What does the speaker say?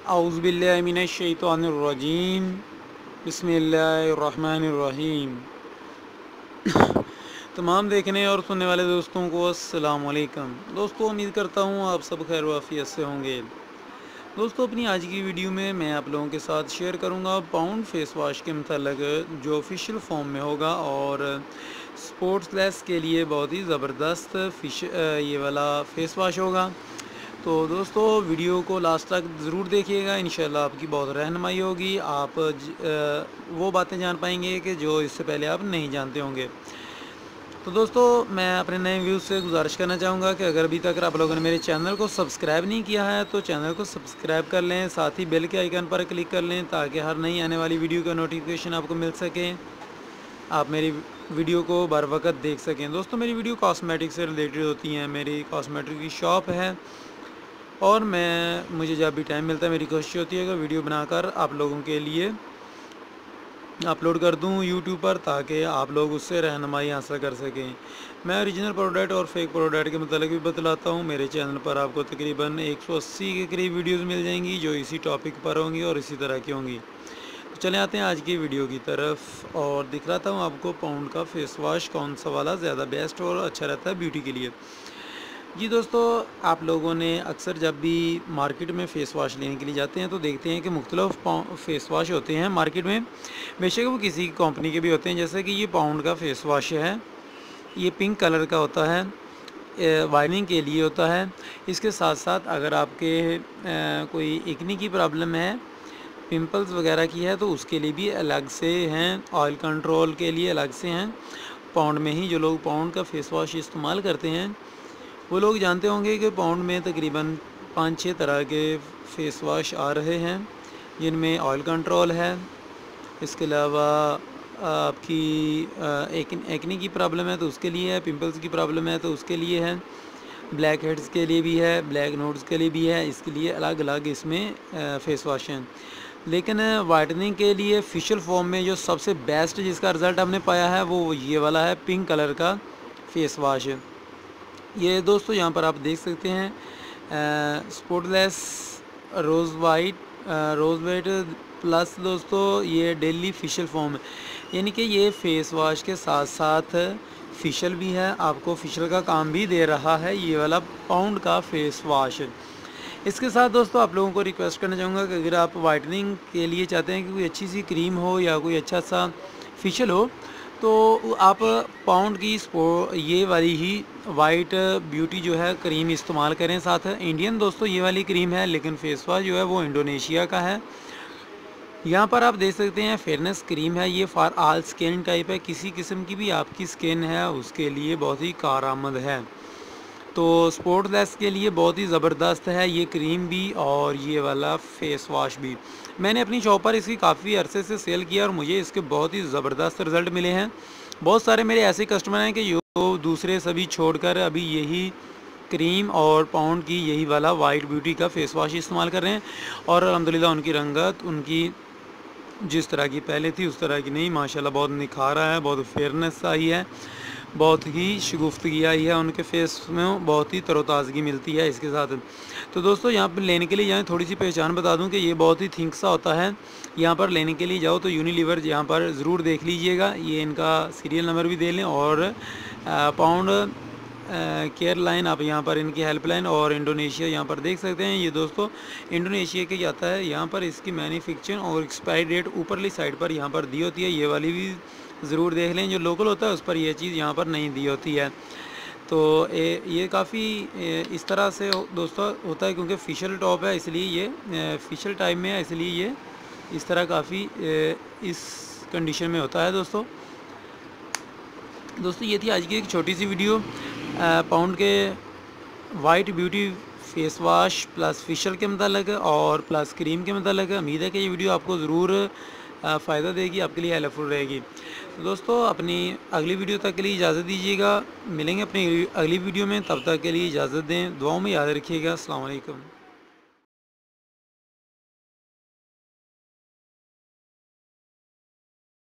औज़ुबिल्लाहि मिनश्शैतानिर्रजीम बिस्मिल्लाहिर्रहमानिर्रहीम। तमाम देखने और सुनने वाले दोस्तों को अस्सलाम वालेकुम। दोस्तों, उम्मीद करता हूँ आप सब खैर वाफियत से होंगे। दोस्तों, अपनी आज की वीडियो में मैं आप लोगों के साथ शेयर करूँगा पाउंड फेस वॉश के मतलब जो ऑफिशियल फॉर्म में होगा और स्पोर्ट्स लेस के लिए बहुत ही ज़बरदस्त ये वाला फेस वॉश होगा। तो दोस्तों, वीडियो को लास्ट तक ज़रूर देखिएगा, इंशाल्लाह आपकी बहुत रहनुमाई होगी। आप वो बातें जान पाएंगे कि जो इससे पहले आप नहीं जानते होंगे। तो दोस्तों, मैं अपने नए व्यूज़ से गुजारिश करना चाहूँगा कि अगर अभी तक आप लोगों ने मेरे चैनल को सब्सक्राइब नहीं किया है तो चैनल को सब्सक्राइब कर लें, साथ ही बेल के आइकन पर क्लिक कर लें ताकि हर नई आने वाली वीडियो का नोटिफिकेशन आपको मिल सके, आप मेरी वीडियो को बर वक्त देख सकें। दोस्तों, मेरी वीडियो कॉस्मेटिक से रिलेटेड होती हैं। मेरी कॉस्मेटिक की शॉप है और मुझे जब भी टाइम मिलता है मेरी कोशिश होती है कि वीडियो बनाकर आप लोगों के लिए अपलोड कर दूं यूट्यूब पर ताकि आप लोग उससे रहनुमाई हासिल कर सकें। मैं ओरिजिनल प्रोडक्ट और फेक प्रोडक्ट के मतलब भी बतलाता हूं। मेरे चैनल पर आपको तकरीबन 180 के करीब वीडियोस मिल जाएंगी जो इसी टॉपिक पर होंगी और इसी तरह की होंगी। तो चले आते हैं आज की वीडियो की तरफ और दिखलाता हूँ आपको पाउंड का फेस वॉश कौन सा वाला ज़्यादा बेस्ट और अच्छा रहता है ब्यूटी के लिए। जी दोस्तों, आप लोगों ने अक्सर जब भी मार्केट में फ़ेस वॉश लेने के लिए जाते हैं तो देखते हैं कि मुख्तलिफ फ़ेस वॉश होते हैं मार्केट में। बेशक वो किसी कंपनी के भी होते हैं, जैसे कि ये पाउंड का फ़ेस वॉश है। ये पिंक कलर का होता है, वाइटनिंग के लिए होता है। इसके साथ साथ अगर आपके कोई एक्ने की प्रॉब्लम है, पिंपल्स वगैरह की है, तो उसके लिए भी अलग से हैं। ऑयल कंट्रोल के लिए अलग से हैं। पाउंड में ही जो लोग पाउंड का फ़ेस वॉश इस्तेमाल करते हैं वो लोग जानते होंगे कि पाउंड में तकरीबन 5-6 तरह के फ़ेस वॉश आ रहे हैं, जिनमें ऑयल कंट्रोल है। इसके अलावा आपकी एक्ने की प्रॉब्लम है तो उसके लिए है, पिंपल्स की प्रॉब्लम है तो उसके लिए है, ब्लैक हेड्स के लिए भी है, ब्लैक नोड्स के लिए भी है। इसके लिए अलग अलग इसमें फ़ेस वॉश हैं। लेकिन वाइटनिंग के लिए फेशियल फॉर्म में जो सबसे बेस्ट जिसका रिज़ल्ट हमने पाया है वो ये वाला है, पिंक कलर का फ़ेस वॉश। ये दोस्तों यहाँ पर आप देख सकते हैं स्पोर्टलेस रोज़ वाइट प्लस। दोस्तों, ये डेली फेशियल फॉर्म है, यानी कि ये फ़ेस वॉश के साथ साथ फेशियल भी है, आपको फेशियल का काम भी दे रहा है ये वाला पाउंड का फ़ेस वॉश। इसके साथ दोस्तों आप लोगों को रिक्वेस्ट करना चाहूँगा कि अगर आप वाइटनिंग के लिए चाहते हैं कि कोई अच्छी सी क्रीम हो या कोई अच्छा सा फेशियल हो तो आप पाउंड की ये वाली ही वाइट ब्यूटी जो है क्रीम इस्तेमाल करें। साथ इंडियन दोस्तों ये वाली क्रीम है, लेकिन फेस वॉश जो है वो इंडोनेशिया का है। यहाँ पर आप देख सकते हैं फेयरनेस क्रीम है, ये फॉर ऑल स्किन टाइप है। किसी किस्म की भी आपकी स्किन है उसके लिए बहुत ही कारआमद है। तो स्पोर्ट्स के लिए बहुत ही ज़बरदस्त है ये क्रीम भी और ये वाला फ़ेस वॉश भी। मैंने अपनी शॉप पर इसकी काफ़ी अरसे से सेल किया और मुझे इसके बहुत ही ज़बरदस्त रिज़ल्ट मिले हैं। बहुत सारे मेरे ऐसे कस्टमर हैं कि जो दूसरे सभी छोड़कर अभी यही क्रीम और पाउंड की यही वाला वाइट ब्यूटी का फ़ेस वॉश इस्तेमाल कर रहे हैं और अल्हम्दुलिल्लाह उनकी रंगत उनकी जिस तरह की पहले थी उस तरह की नहीं, माशाल्लाह बहुत निखार आया है, बहुत फेयरनेस आई है, बहुत ही शगुफ्तगी आई है उनके फेस में, बहुत ही तरोताज़गी मिलती है इसके साथ। तो दोस्तों, यहाँ पर लेने के लिए जाएँ, थोड़ी सी पहचान बता दूं कि ये बहुत ही थिंक सा होता है। यहाँ पर लेने के लिए जाओ तो यूनिलीवर यहाँ पर ज़रूर देख लीजिएगा, ये इनका सीरियल नंबर भी दे लें और पाउंड केयर लाइन आप यहाँ पर इनकी हेल्पलाइन और इंडोनेशिया यहाँ पर देख सकते हैं। ये दोस्तों इंडोनेशिया के जाता है। यहाँ पर इसकी मैन्युफैक्चरिंग और एक्सपायरी डेट ऊपरली साइड पर यहाँ पर दी होती है, ये वाली भी ज़रूर देख लें। जो लोकल होता है उस पर यह चीज़ यहाँ पर नहीं दी होती है। तो ये काफ़ी इस तरह से दोस्तों होता है क्योंकि फेशियल टॉप है, इसलिए ये फेशियल टाइप में है, इसलिए ये इस तरह काफ़ी इस कंडीशन में होता है। दोस्तों ये थी आज की एक छोटी सी वीडियो पाउंड के white beauty face wash plus facial के मतलब और प्लस क्रीम के मतलब। उम्मीद है कि ये वीडियो आपको ज़रूर फ़ायदा देगी, आपके लिए हेल्पफुल रहेगी। तो दोस्तों, अपनी अगली वीडियो तक के लिए इजाज़त दीजिएगा। मिलेंगे अपनी अगली वीडियो में, तब तक के लिए इजाज़त दें। दुआओं में याद रखिएगा। अस्सलाम वालेकुम।